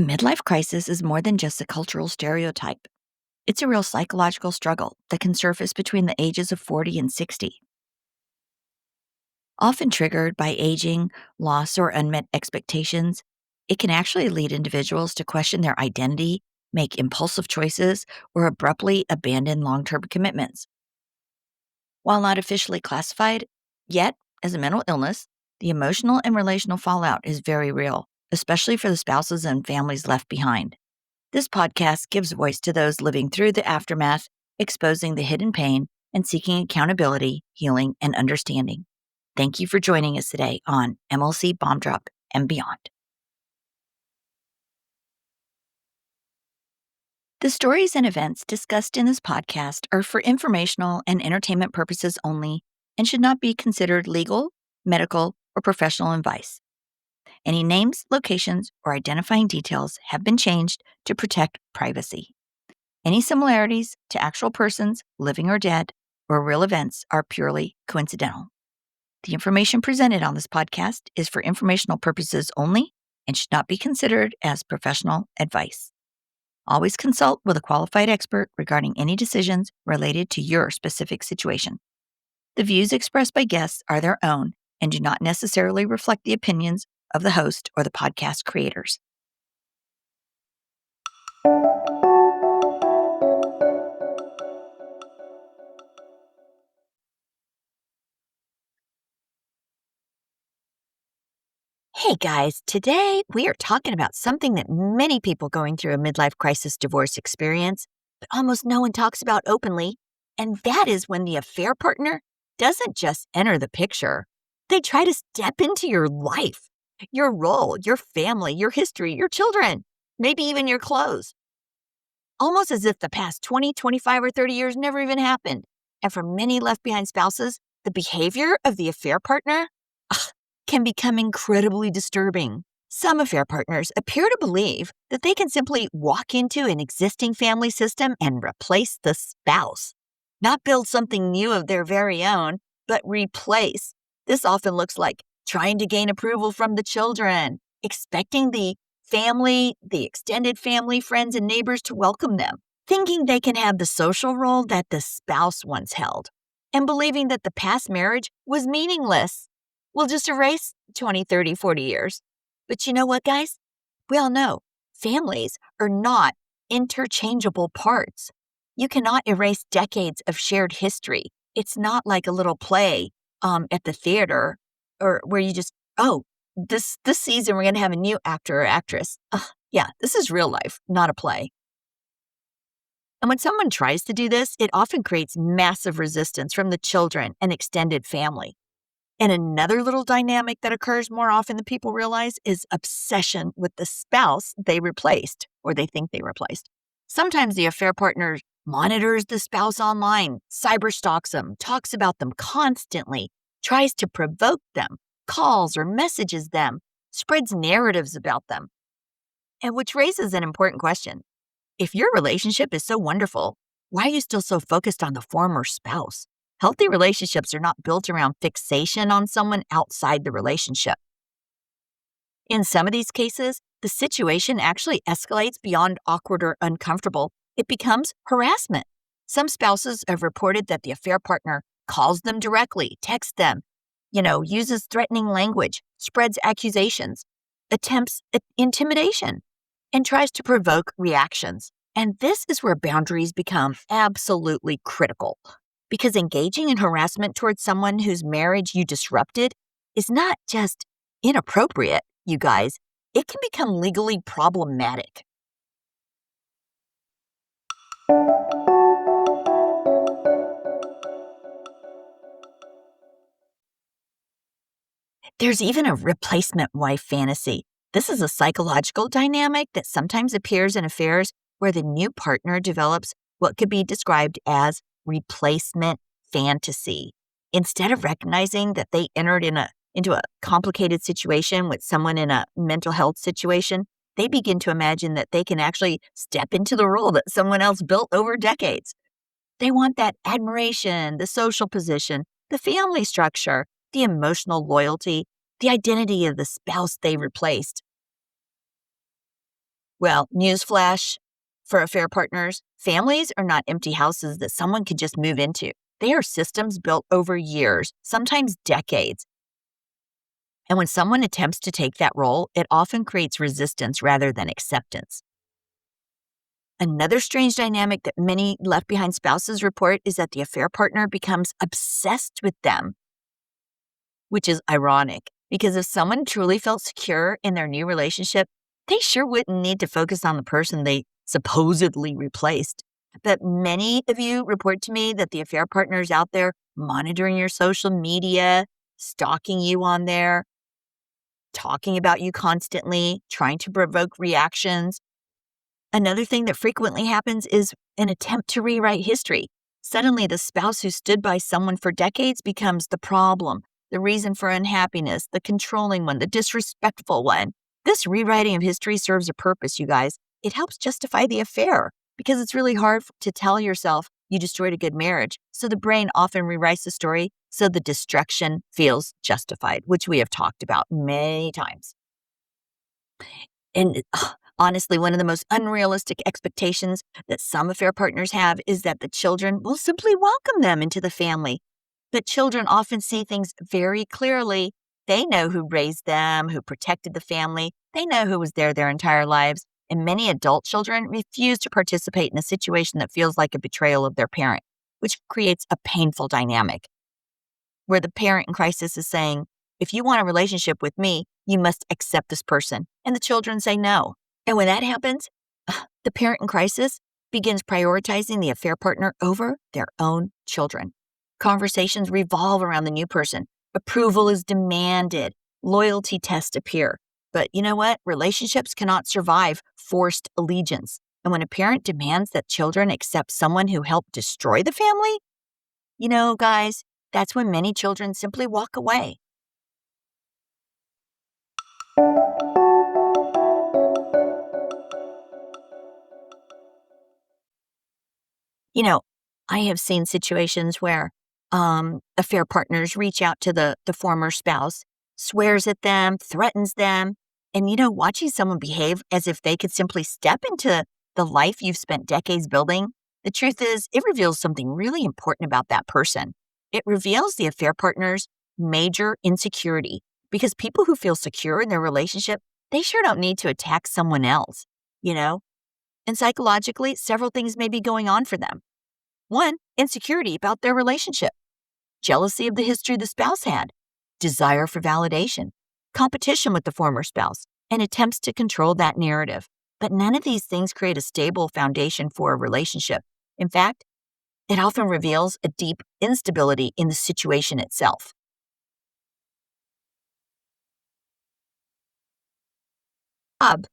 A midlife crisis is more than just a cultural stereotype. It's a real psychological struggle that can surface between the ages of 40 and 60. Often triggered by aging, loss, or unmet expectations, it can actually lead individuals to question their identity, make impulsive choices, or abruptly abandon long term commitments. While not officially classified yet as a mental illness, the emotional and relational fallout is very real, especially for the spouses and families left behind. This podcast gives voice to those living through the aftermath, exposing the hidden pain, and seeking accountability, healing, and understanding. Thank you for joining us today on MLC Bomb Drop and Beyond. The stories and events discussed in this podcast are for informational and entertainment purposes only and should not be considered legal, medical, or professional advice. Any names, locations, or identifying details have been changed to protect privacy. Any similarities to actual persons, living or dead, or real events are purely coincidental. The information presented on this podcast is for informational purposes only and should not be considered as professional advice. Always consult with a qualified expert regarding any decisions related to your specific situation. The views expressed by guests are their own and do not necessarily reflect the opinions of the host or the podcast creators. Hey guys, today we are talking about something that many people going through a midlife crisis divorce experience, but almost no one talks about openly, and that is when the affair partner doesn't just enter the picture. They try to step into your life, your role, your family, your history, your children, maybe even your clothes. Almost as if the past 20, 25, or 30 years never even happened. And for many left behind spouses, the behavior of the affair partner can become incredibly disturbing. Some affair partners appear to believe that they can simply walk into an existing family system and replace the spouse, not build something new of their very own, but replace. This often looks like trying to gain approval from the children, expecting the family, the extended family, friends, and neighbors to welcome them, thinking they can have the social role that the spouse once held, and believing that the past marriage was meaningless. We'll just erase 20, 30, 40 years. But you know what, guys? We all know families are not interchangeable parts. You cannot erase decades of shared history. It's not like a little play at the theater or where you just, this season we're going to have a new actor or actress. Yeah, this is real life, not a play. And when someone tries to do this, it often creates massive resistance from the children and extended family. And another little dynamic that occurs more often than people realize is obsession with the spouse they replaced or they think they replaced. Sometimes the affair partner monitors the spouse online, cyberstalks them, talks about them constantly, tries to provoke them, calls or messages them, spreads narratives about them. And which raises an important question. If your relationship is so wonderful, why are you still so focused on the former spouse? Healthy relationships are not built around fixation on someone outside the relationship. In some of these cases, the situation actually escalates beyond awkward or uncomfortable. It becomes harassment. Some spouses have reported that the affair partner calls them directly, texts them, uses threatening language, spreads accusations, attempts intimidation, and tries to provoke reactions. And this is where boundaries become absolutely critical. Because engaging in harassment towards someone whose marriage you disrupted is not just inappropriate, you guys. It can become legally problematic. There's even a replacement wife fantasy. This is a psychological dynamic that sometimes appears in affairs where the new partner develops what could be described as replacement fantasy. Instead of recognizing that they entered into a complicated situation with someone in a mental health situation, they begin to imagine that they can actually step into the role that someone else built over decades. They want that admiration, the social position, the family structure, the emotional loyalty, the identity of the spouse they replaced. Well, newsflash for affair partners, families are not empty houses that someone could just move into. They are systems built over years, sometimes decades. And when someone attempts to take that role, it often creates resistance rather than acceptance. Another strange dynamic that many left behind spouses report is that the affair partner becomes obsessed with them, which is ironic because if someone truly felt secure in their new relationship, they sure wouldn't need to focus on the person they supposedly replaced. But many of you report to me that the affair partner is out there monitoring your social media, stalking you on there, talking about you constantly, trying to provoke reactions. Another thing that frequently happens is an attempt to rewrite history. Suddenly, the spouse who stood by someone for decades becomes the problem, the reason for unhappiness, the controlling one, the disrespectful one. This rewriting of history serves a purpose, you guys. It helps justify the affair because it's really hard to tell yourself you destroyed a good marriage. So the brain often rewrites the story so the destruction feels justified, which we have talked about many times. And honestly, one of the most unrealistic expectations that some affair partners have is that the children will simply welcome them into the family. But children often see things very clearly. They know who raised them, who protected the family. They know who was there their entire lives. And many adult children refuse to participate in a situation that feels like a betrayal of their parent, which creates a painful dynamic where the parent in crisis is saying, if you want a relationship with me, you must accept this person. And the children say no. And when that happens, the parent in crisis begins prioritizing the affair partner over their own children. Conversations revolve around the new person. Approval is demanded. Loyalty tests appear. But you know what? Relationships cannot survive forced allegiance. And when a parent demands that children accept someone who helped destroy the family, you know, guys, that's when many children simply walk away. You know, I have seen situations where affair partners reach out to the former spouse, swears at them, threatens them, and, watching someone behave as if they could simply step into the life you've spent decades building, the truth is it reveals something really important about that person. It reveals the affair partner's major insecurity because people who feel secure in their relationship, they sure don't need to attack someone else, you know? And psychologically, several things may be going on for them. One, insecurity about their relationship, jealousy of the history the spouse had, desire for validation, competition with the former spouse, and attempts to control that narrative. But none of these things create a stable foundation for a relationship. In fact, it often reveals a deep instability in the situation itself. Bob,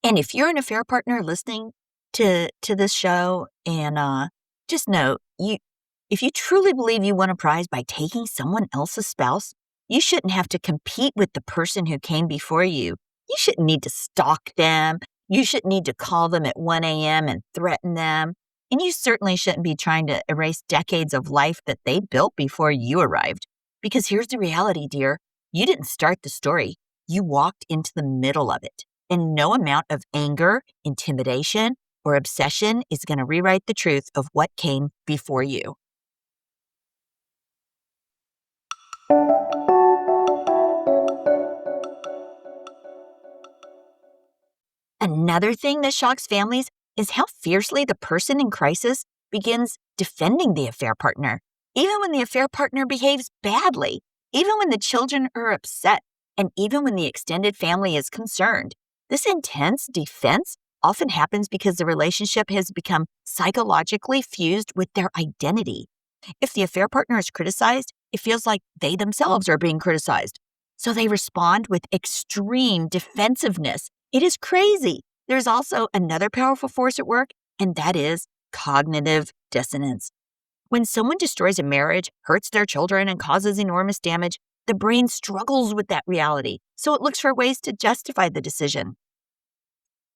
and if you're an affair partner listening to this show, and just know if you truly believe you won a prize by taking someone else's spouse, you shouldn't have to compete with the person who came before you. You shouldn't need to stalk them. You shouldn't need to call them at 1 a.m. and threaten them. And you certainly shouldn't be trying to erase decades of life that they built before you arrived. Because here's the reality, dear. You didn't start the story. You walked into the middle of it. And no amount of anger, intimidation, or obsession is going to rewrite the truth of what came before you. Another thing that shocks families is how fiercely the person in crisis begins defending the affair partner, even when the affair partner behaves badly, even when the children are upset, and even when the extended family is concerned. This intense defense often happens because the relationship has become psychologically fused with their identity. If the affair partner is criticized, it feels like they themselves are being criticized. So they respond with extreme defensiveness. It is crazy. There's also another powerful force at work, and that is cognitive dissonance. When someone destroys a marriage, hurts their children, and causes enormous damage, the brain struggles with that reality, so it looks for ways to justify the decision.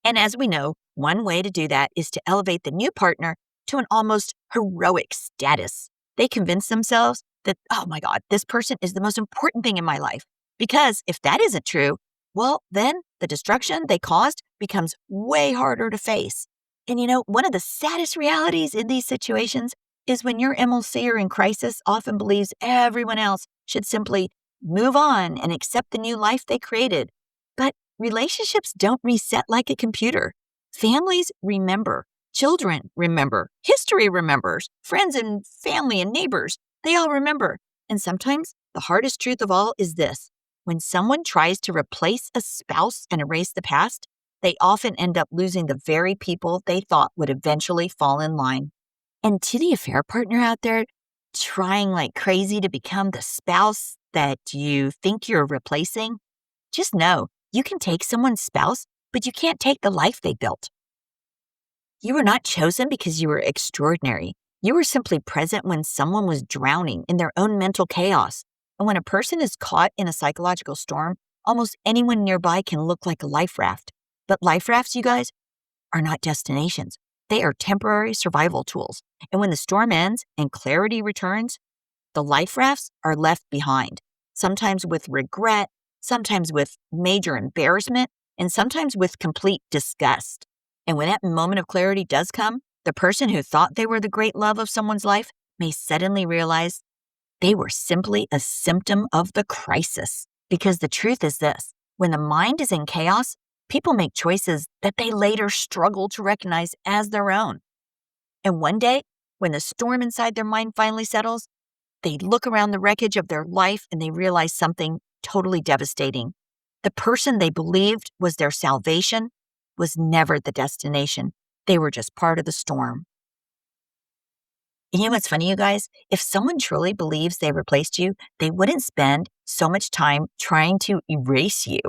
And as we know, one way to do that is to elevate the new partner to an almost heroic status. They convince themselves that, oh my God, this person is the most important thing in my life. Because if that isn't true, well, then the destruction they caused becomes way harder to face. And one of the saddest realities in these situations is when your MLCer in crisis often believes everyone else should simply move on and accept the new life they created. But relationships don't reset like a computer. Families remember, children remember, history remembers, friends and family and neighbors, they all remember. And sometimes the hardest truth of all is this: when someone tries to replace a spouse and erase the past, they often end up losing the very people they thought would eventually fall in line. And to the affair partner out there trying like crazy to become the spouse that you think you're replacing, just know you can take someone's spouse, but you can't take the life they built. You were not chosen because you were extraordinary. You were simply present when someone was drowning in their own mental chaos. And when a person is caught in a psychological storm, almost anyone nearby can look like a life raft. But life rafts, you guys, are not destinations. They are temporary survival tools. And when the storm ends and clarity returns, the life rafts are left behind, sometimes with regret, sometimes with major embarrassment, and sometimes with complete disgust. And when that moment of clarity does come, the person who thought they were the great love of someone's life may suddenly realize they were simply a symptom of the crisis. Because the truth is this: when the mind is in chaos, people make choices that they later struggle to recognize as their own. And one day, when the storm inside their mind finally settles, they look around the wreckage of their life and they realize something totally devastating. The person they believed was their salvation was never the destination. They were just part of the storm. And you know what's funny, you guys? If someone truly believes they replaced you, they wouldn't spend so much time trying to erase you.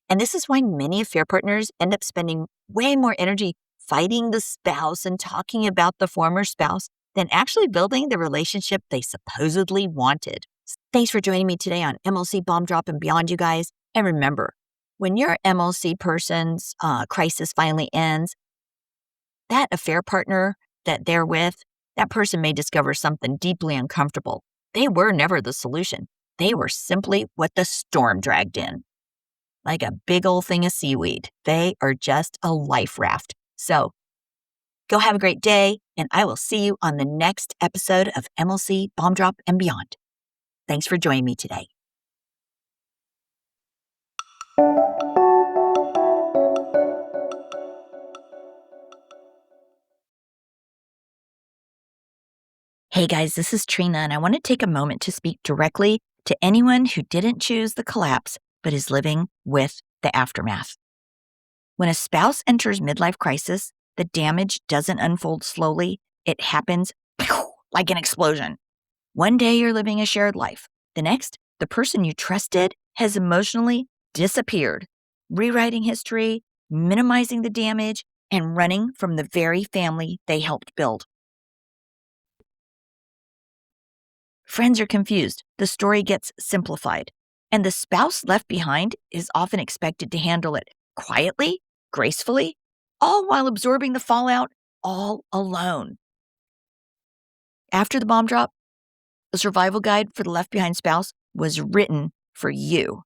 And this is why many affair partners end up spending way more energy fighting the spouse and talking about the former spouse than actually building the relationship they supposedly wanted. Thanks for joining me today on MLC Bomb Drop and Beyond, you guys. And remember, when your MLC person's crisis finally ends, that affair partner that they're with, that person may discover something deeply uncomfortable. They were never the solution. They were simply what the storm dragged in. Like a big old thing of seaweed. They are just a life raft. So go have a great day, and I will see you on the next episode of MLC Bomb Drop and Beyond. Thanks for joining me today. Hey guys, this is Trina, and I want to take a moment to speak directly to anyone who didn't choose the collapse but is living with the aftermath. When a spouse enters midlife crisis, the damage doesn't unfold slowly. It happens like an explosion. One day you're living a shared life. The next, the person you trusted has emotionally disappeared, rewriting history, minimizing the damage, and running from the very family they helped build. Friends are confused. The story gets simplified. And the spouse left behind is often expected to handle it quietly, gracefully, all while absorbing the fallout all alone. After the bomb drop, a survival guide for the left behind spouse was written for you.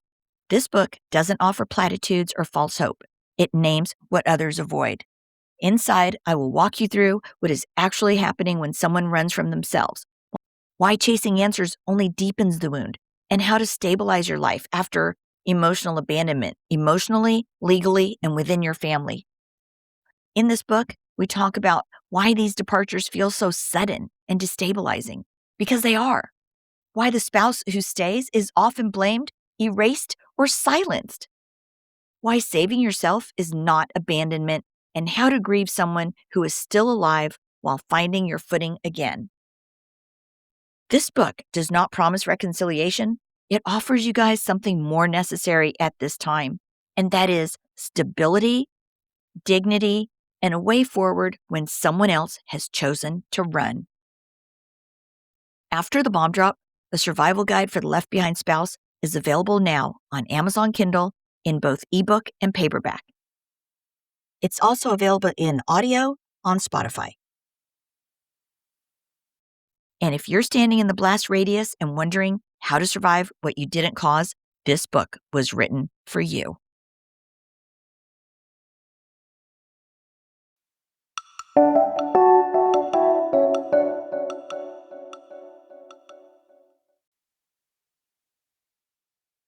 This book doesn't offer platitudes or false hope. It names what others avoid. Inside, I will walk you through what is actually happening when someone runs from themselves, why chasing answers only deepens the wound, and how to stabilize your life after emotional abandonment, emotionally, legally, and within your family. In this book, we talk about why these departures feel so sudden and destabilizing, because they are. Why the spouse who stays is often blamed, erased, or silenced. Why saving yourself is not abandonment, and how to grieve someone who is still alive while finding your footing again. This book does not promise reconciliation. It offers you guys something more necessary at this time, and that is stability, dignity, and a way forward when someone else has chosen to run. After the bomb drop, the survival guide for the left behind spouse is available now on Amazon Kindle in both ebook and paperback. It's also available in audio on Spotify. And if you're standing in the blast radius and wondering how to survive what you didn't cause, this book was written for you.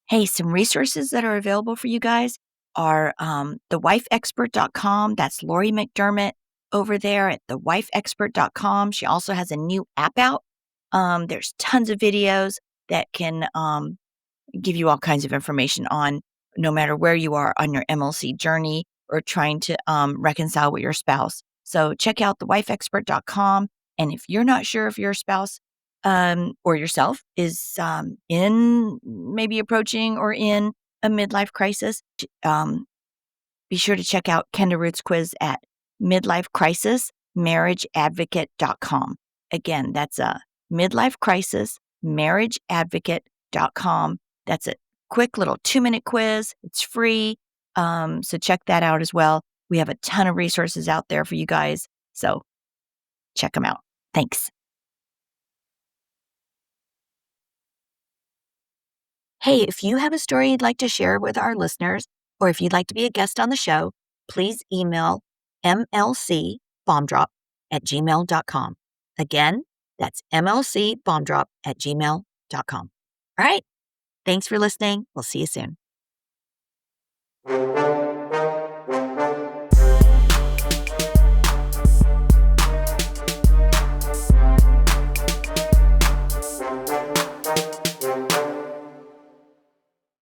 Hey, some resources that are available for you guys are thewifeexpert.com. That's Lori McDermott over there at thewifeexpert.com. She also has a new app out. There's tons of videos that can give you all kinds of information on no matter where you are on your MLC journey or trying to reconcile with your spouse. So check out thewifeexpert.com. And if you're not sure if your spouse or yourself is in maybe approaching or in a midlife crisis, be sure to check out Kenda Root's quiz at midlifecrisismarriageadvocate.com. Again, that's a midlifecrisismarriageadvocate.com. That's a quick little 2-minute quiz. It's free. So check that out as well. We have a ton of resources out there for you guys. So check them out. Thanks. Hey, if you have a story you'd like to share with our listeners, or if you'd like to be a guest on the show, please email mlcbombdrop@gmail.com. Again, that's mlcbombdrop@gmail.com. All right. Thanks for listening. We'll see you soon.